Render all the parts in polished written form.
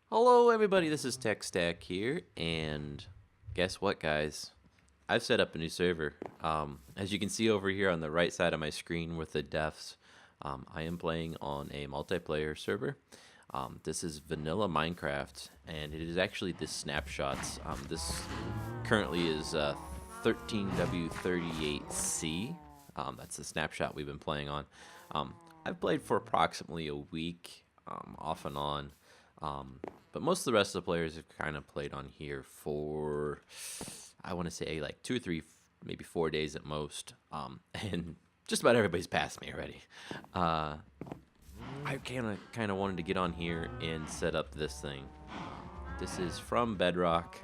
Hello everybody, this is TechStack here, and guess what guys? I've set up a new server. As you can see over here on the right side of my screen with the defs, I am playing on a multiplayer server. This is vanilla Minecraft, and it is actually the snapshots. This currently is 13W38C. That's the snapshot we've been playing on. I've played for approximately a week, off and on. But most of the rest of the players have kind of played on here for, I want to say, like 2 or 3, maybe 4 days at most. And just about everybody's passed me already. I kind of wanted to get on here and set up this thing. This is from Bedrock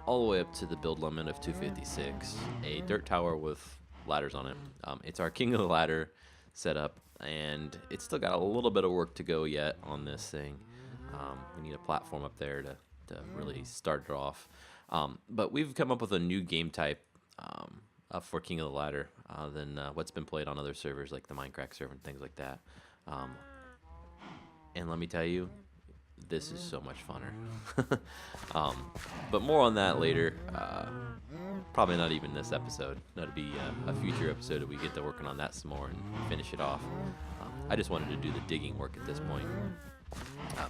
all the way up to the build limit of 256, a dirt tower with ladders on it. It's our King of the Ladder setup, and it's still got a little bit of work to go yet on this thing. We need a platform up there to really start it off. But we've come up with a new game type for King of the Ladder than what's been played on other servers like the Minecraft server and things like that. And let me tell you, this is so much funner. But more on that later. Probably not even this episode. That'll be a future episode that we get to working on that some more and finish it off. I just wanted to do the digging work at this point.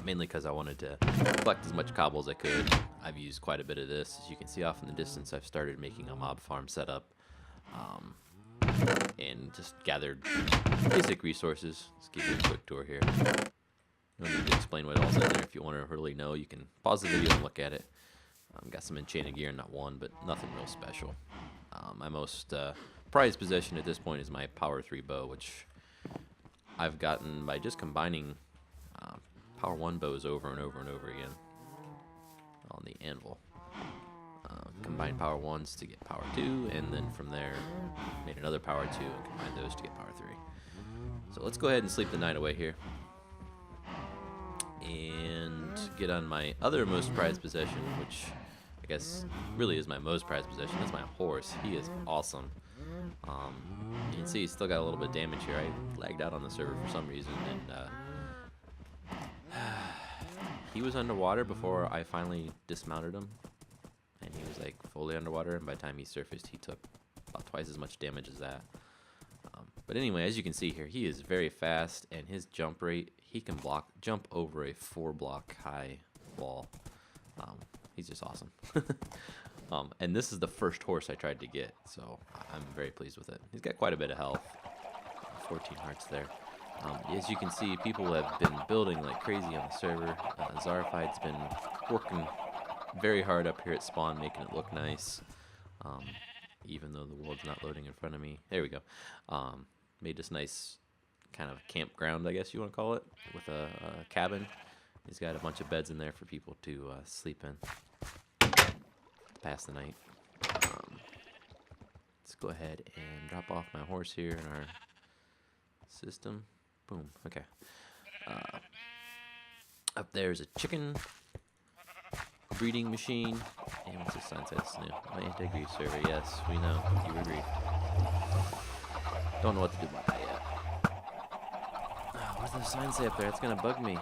Mainly because I wanted to collect as much cobble as I could. I've used quite a bit of this. As you can see off in the distance, I've started making a mob farm setup. And just gathered basic resources. Let's give you a quick tour here. No need to explain what all's in there. If you want to really know, you can pause the video and look at it. Got some enchanted gear, not one, but nothing real special. My most prized possession at this point is my Power 3 bow, which I've gotten by just combining Power 1 bows over and over and over again on the anvil. Combine Power 1s to get Power 2, and then from there made another Power 2 and combined those to get Power 3. So let's go ahead and sleep the night away here. And get on my other most prized possession, which I guess really is my most prized possession. That's my horse. He is awesome. You can see he's still got a little bit of damage here. I lagged out on the server for some reason, and he was underwater before I finally dismounted him, and he was like fully underwater, and by the time he surfaced he took about twice as much damage as that. But anyway, as you can see here, he is very fast, and his jump rate, he can jump over a 4-block high wall. He's just awesome. And this is the first horse I tried to get, so I'm very pleased with it. He's got quite a bit of health, 14 hearts there. As you can see, people have been building like crazy on the server. Zarified's been working very hard up here at spawn, making it look nice. Even though the world's not loading in front of me. There we go. Made this nice kind of campground, I guess you want to call it, with a cabin. He's got a bunch of beds in there for people to sleep in to pass the night. Let's go ahead and drop off my horse here in our system. Boom. Okay. Up there's a chicken breeding machine. And what's this sign says? New. My integrity server. Yes, we know. You agree. Don't know what to do about that yet. What does the sign say up there? It's gonna bug me.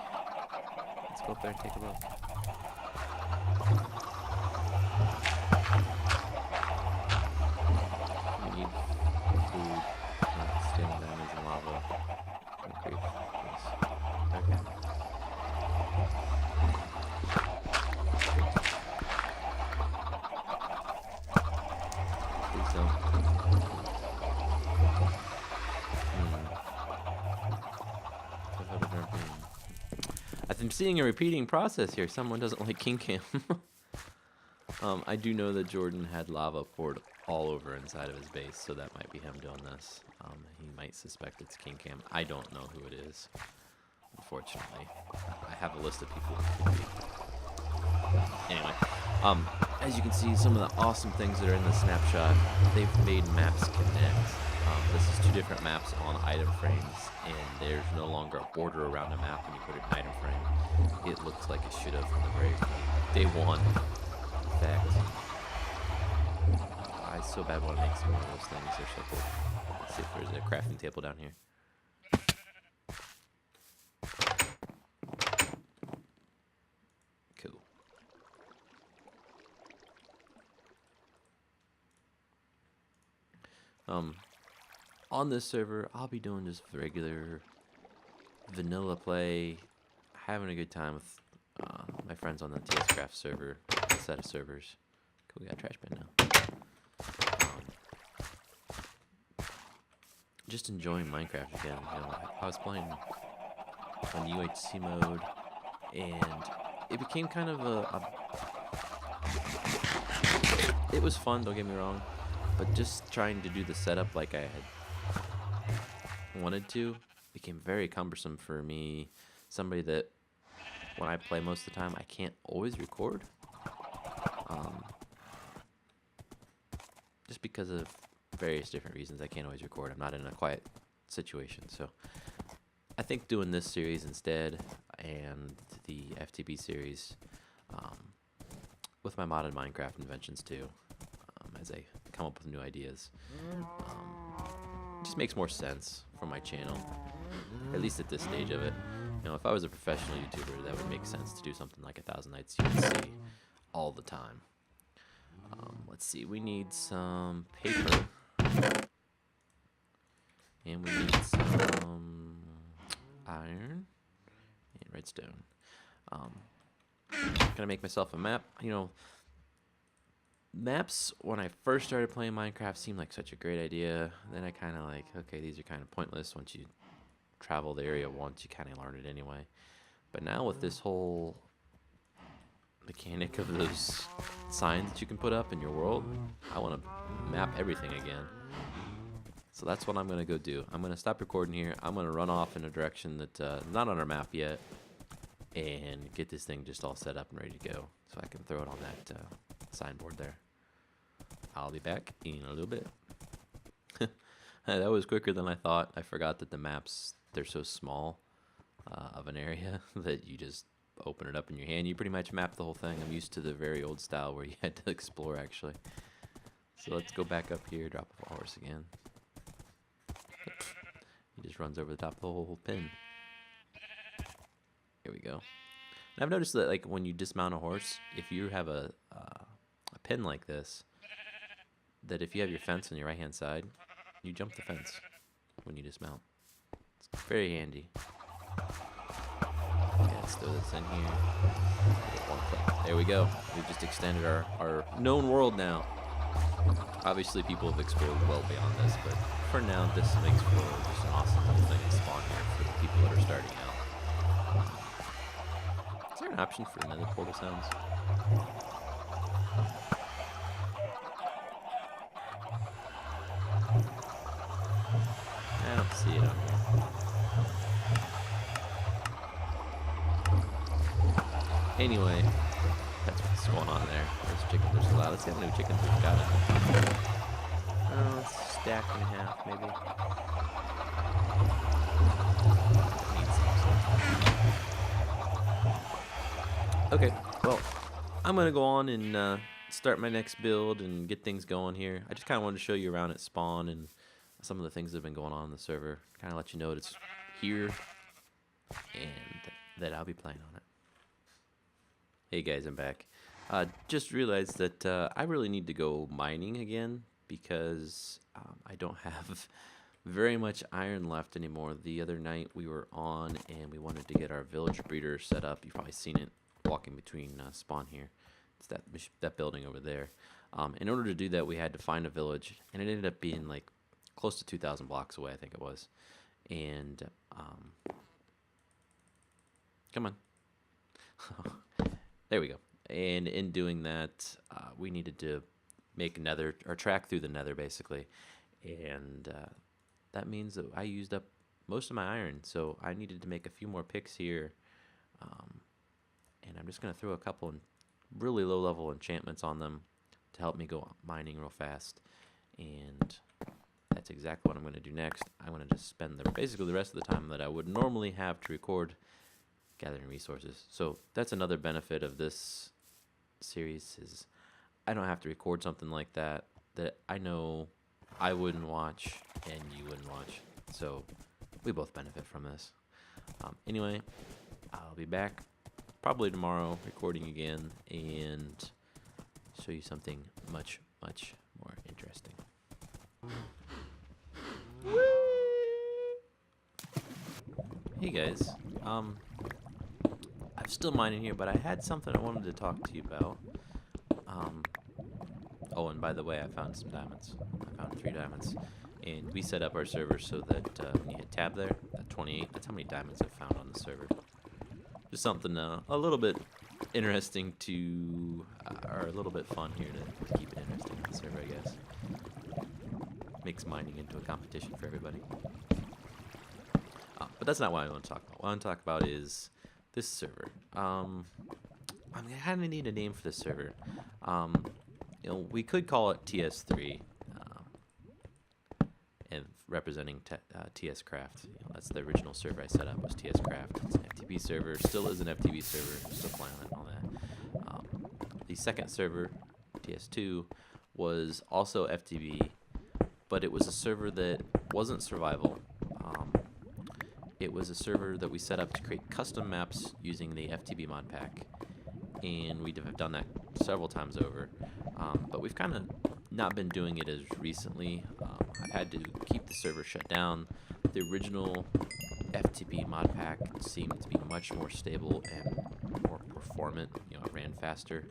Let's go up there and take a look. We need food. Standing down in lava. Okay. Okay. Please don't. I'm seeing a repeating process here. Someone doesn't like King Cam. I do know that Jordan had lava poured all over inside of his base, so that might be him doing this. He might suspect it's King Cam. I don't know who it is, unfortunately. I have a list of people it could be. Anyway, as you can see, some of the awesome things that are in the snapshot, they've made maps connect. This is 2 different maps on item frames, and there's no longer a border around a map when you put it in an item frame. It looks like it should have from the very day one. In fact, I so bad want to make some more of those things. They're so cool. Let's see if there's a crafting table down here. On this server, I'll be doing just regular vanilla play, having a good time with my friends on the TSCraft server, set of servers. Cool, we got a trash bin now. Just enjoying Minecraft again. You know, I was playing on UHC mode, and it became kind of it was fun, don't get me wrong, but just trying to do the setup like I had wanted to became very cumbersome for me. Somebody that when I play most of the time, I can't always record, just because of various different reasons. I can't always record. I'm not in a quiet situation, so I think doing this series instead, and the FTB series, with my modded Minecraft inventions too, as I come up with new ideas, just makes more sense for my channel, at least at this stage of it. You know, if I was a professional YouTuber, that would make sense to do something like 1,000 Nights UHC all the time. Let's see, we need some paper, and we need some iron and redstone. Gonna make myself a map. You know, maps, when I first started playing Minecraft, seemed like such a great idea. Then I kind of like, okay, these are kind of pointless. Once you travel the area once, you kind of learn it anyway. But now with this whole mechanic of those signs that you can put up in your world, I want to map everything again. So that's what I'm going to go do. I'm going to stop recording here. I'm going to run off in a direction that not on our map yet, and get this thing just all set up and ready to go so I can throw it on that signboard there. I'll be back in a little bit. That was quicker than I thought. I forgot that the maps, they're so small of an area that you just open it up in your hand. You pretty much map the whole thing. I'm used to the very old style where you had to explore, actually. So let's go back up here, drop off a horse again. He just runs over the top of the whole pin. Here we go. And I've noticed that, like, when you dismount a horse, if you have a pin like this, that if you have your fence on your right hand side, you jump the fence when you dismount. It's very handy. Yeah, let's throw this in here. One click. There we go. We've just extended our known world now. Obviously, people have explored well beyond this, but for now, this makes for just an awesome little thing to spawn here for the people that are starting out. Is there an option for nether portal sounds? I don't see it on here. Anyway, that's what's going on there. There's chickens. There's a lot. Let's see how many chickens we've got. Stack and a half, maybe. Okay, well, I'm going to go on and start my next build and get things going here. I just kind of wanted to show you around at spawn and some of the things that have been going on in the server. Kind of let you know that it's here and that I'll be playing on it. Hey guys, I'm back. Just realized that I really need to go mining again because I don't have very much iron left anymore. The other night we were on and we wanted to get our village breeder set up. You've probably seen it walking between spawn here. It's that building over there. In order to do that, we had to find a village, and it ended up being like close to 2,000 blocks away, I think it was. And come on. There we go. And in doing that, we needed to make nether, or track through the nether, basically. And that means that I used up most of my iron, so I needed to make a few more picks here. And I'm just going to throw a couple really low-level enchantments on them to help me go mining real fast. And that's exactly what I'm going to do next. I'm going to just spend basically the rest of the time that I would normally have to record gathering resources. So that's another benefit of this series, is I don't have to record something like that I know I wouldn't watch and you wouldn't watch. So we both benefit from this. Anyway, I'll be back probably tomorrow recording again and show you something much, much more interesting. Hey guys, I'm still mining here, but I had something I wanted to talk to you about. Oh, and by the way, I found some diamonds. I found 3 diamonds, and we set up our server so that when you hit tab there, at 28, that's how many diamonds I've found on the server. Just something a little bit interesting to, or a little bit fun here to keep it interesting on the server, I guess. Makes mining into a competition for everybody. But that's not what I want to talk about. What I want to talk about is this server. I kind of need a name for this server. You know, we could call it TS3, and representing TS Craft. You know, that's the original server I set up, was TS Craft. It's an FTP server, still is an FTP server, still playing on it and all that. The second server, TS2, was also FTP, but it was a server that wasn't survival. It was a server that we set up to create custom maps using the FTP mod pack, and we have done that several times over. But we've kind of not been doing it as recently. I've had to keep the server shut down. The original FTP mod pack seemed to be much more stable and more performant. You know, it ran faster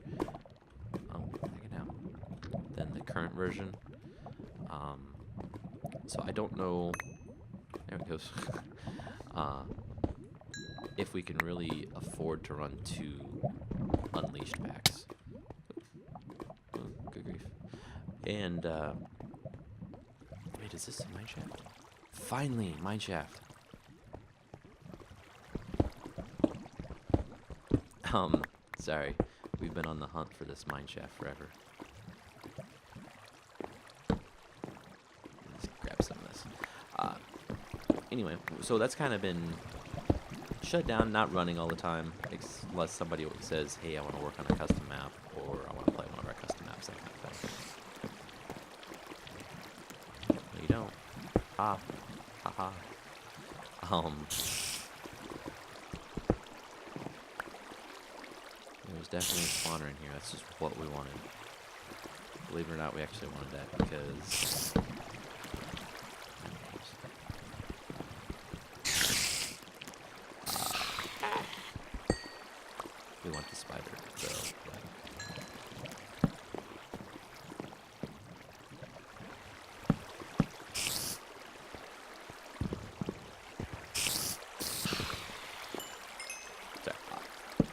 than the current version. So I don't know. There it goes. If we can really afford to run 2 unleashed packs. Oh, good grief. And, wait, is this a mineshaft? Finally, mineshaft. Sorry. We've been on the hunt for this mineshaft forever. Let's grab some of this. Anyway, so that's kind of been shut down, not running all the time, unless somebody always says, hey, I want to work on a custom map, or I want to play one of our custom maps, that kind of thing. No, you don't. Ha. Ha ha. There's definitely a spawner in here. That's just what we wanted. Believe it or not, we actually wanted that because... we want the spider, so... Sorry.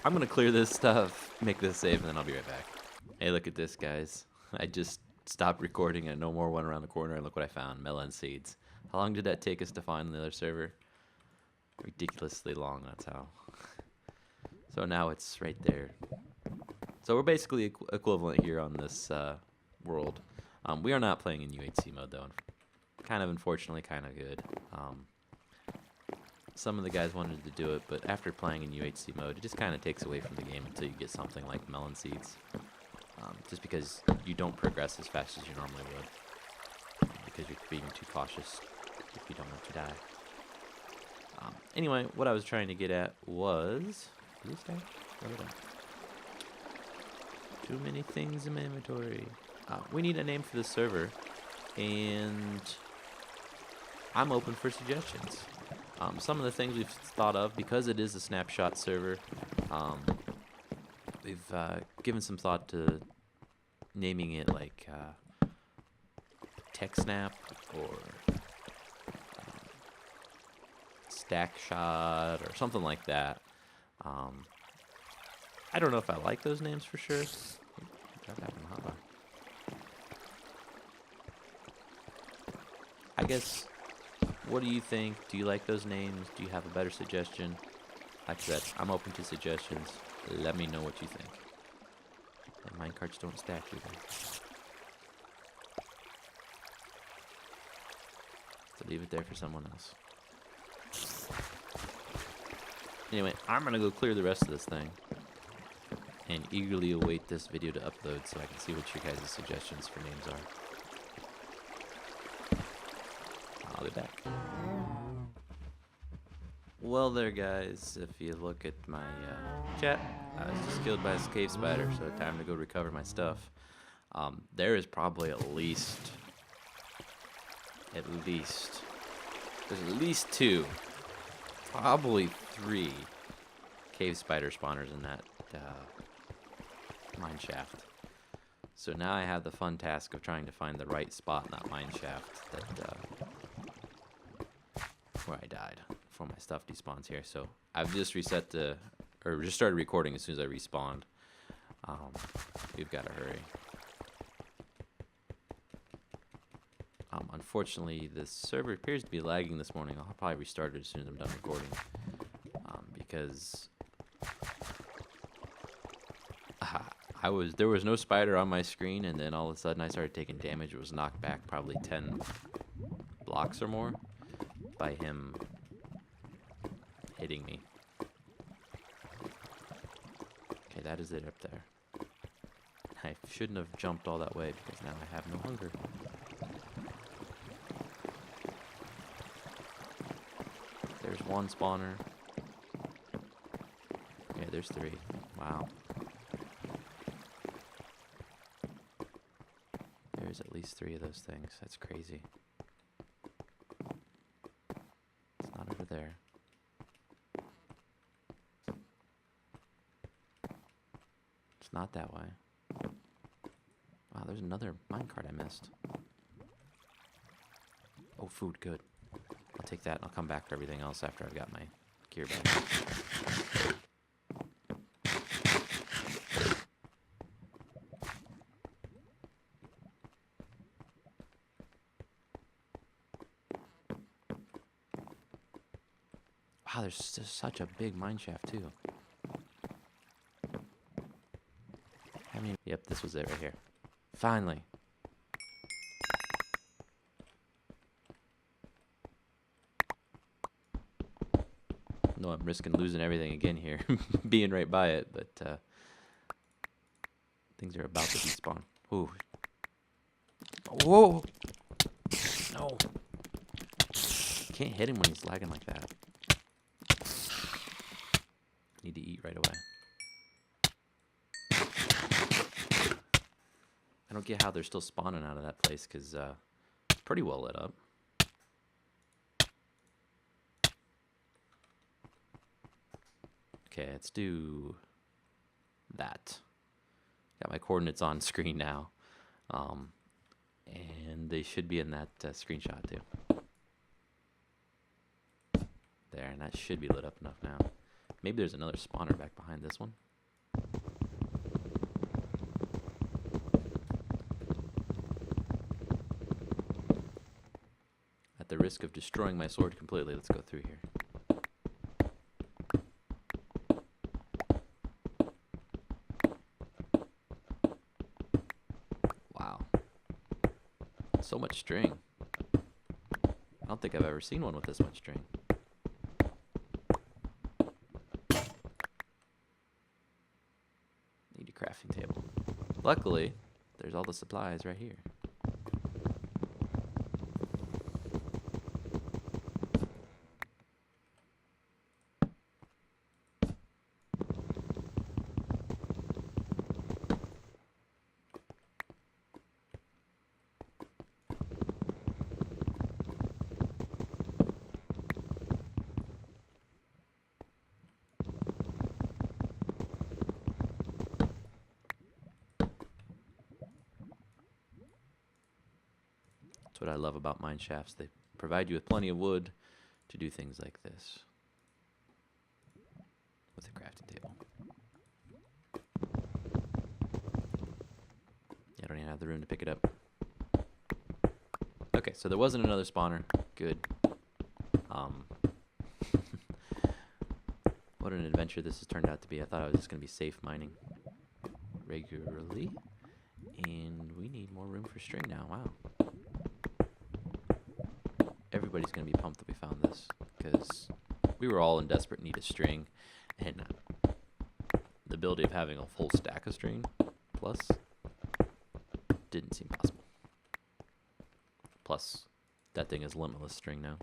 I'm gonna clear this stuff, make this save, and then I'll be right back. Hey, look at this, guys. I just stopped recording and no more went around the corner, and look what I found. Melon seeds. How long did that take us to find on the other server? Ridiculously long, that's how. So now it's right there. So we're basically equivalent here on this world. We are not playing in UHC mode though. Kind of unfortunately, kind of good. Some of the guys wanted to do it, but after playing in UHC mode, it just kind of takes away from the game until you get something like melon seeds. Just because you don't progress as fast as you normally would. Because you're being too cautious if you don't want to die. Anyway, what I was trying to get at was... Too many things in my inventory. We need a name for this server, and I'm open for suggestions. Some of the things we've thought of, because it is a snapshot server, we've given some thought to naming it like TechSnap or Snapshot or something like that. I don't know if I like those names for sure. I guess, what do you think? Do you like those names? Do you have a better suggestion? Like I said, I'm open to suggestions. Let me know what you think. And minecarts don't stack either. So leave it there for someone else. Anyway, I'm going to go clear the rest of this thing and eagerly await this video to upload so I can see what your guys' suggestions for names are. I'll be back. Well there, guys, if you look at my chat, I was just killed by a cave spider, so time to go recover my stuff. There is probably at least There's at least 2, probably 3 cave spider spawners in that mine shaft. So now I have the fun task of trying to find the right spot in that mine shaft that where I died before my stuff despawns here. So I've just just started recording as soon as I respawned. We've got to hurry. Unfortunately, the server appears to be lagging this morning. I'll probably restart it as soon as I'm done recording, because there was no spider on my screen, and then all of a sudden I started taking damage. It was knocked back probably 10 blocks or more by him hitting me. Okay, that is it up there. I shouldn't have jumped all that way because now I have no hunger. There's 1 spawner. Okay, there's 3. Wow. There's at least 3 of those things. That's crazy. It's not over there. It's not that way. Wow, there's another minecart I missed. Oh, food, good. I'll take that and I'll come back for everything else after I've got my gear back. Wow, there's just such a big mine shaft too. Yep, this was it right here. Finally. No, I'm risking losing everything again here, being right by it, but things are about to despawn. Ooh. Whoa! No. Can't hit him when he's lagging like that. Need to eat right away. I don't get how they're still spawning out of that place, because it's pretty well lit up. Okay, let's do that. Got my coordinates on screen now. And they should be in that screenshot too. There, and that should be lit up enough now. Maybe there's another spawner back behind this one. At the risk of destroying my sword completely, let's go through here. Wow. So much string. I don't think I've ever seen one with this much string. Need a crafting table. Luckily, there's all the supplies right here. That's what I love about mine shafts. They provide you with plenty of wood to do things like this with a crafting table. I don't even have the room to pick it up. Okay, so there wasn't another spawner. Good. What an adventure this has turned out to be. I thought I was just going to be safe mining regularly. And we need more room for string now. Wow. Everybody's going to be pumped that we found this, because we were all in desperate need of string, and the ability of having a full stack of string plus didn't seem possible. Plus, that thing is limitless string now.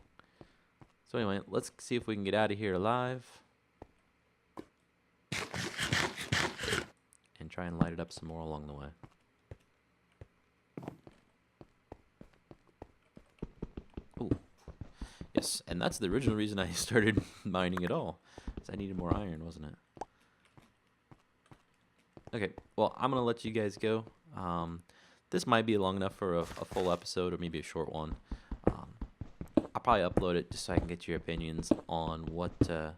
So anyway, let's see if we can get out of here alive and try and light it up some more along the way. Ooh. Yes, And that's the original reason I started mining at all. Because I needed more iron, wasn't it? Okay, well, I'm going to let you guys go. This might be long enough for a full episode or maybe a short one. I'll probably upload it just so I can get your opinions on what to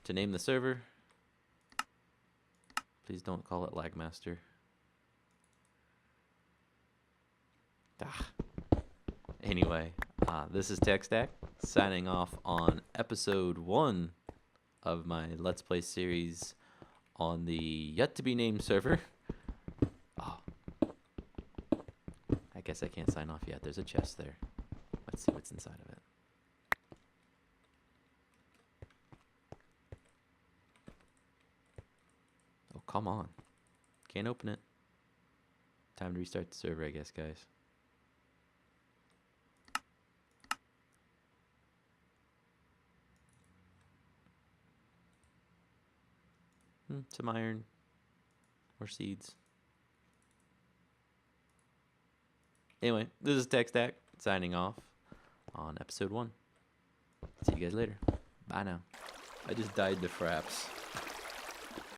name the server. Please don't call it Lagmaster. Anyway, this is TechStack signing off on episode 1 of my Let's Play series on the yet-to-be-named server. Oh, I guess I can't sign off yet. There's a chest there. Let's see what's inside of it. Oh, come on. Can't open it. Time to restart the server, I guess, guys. Some iron or seeds. Anyway, this is TechStack signing off on episode 1. See you guys later. Bye now. I just died to fraps.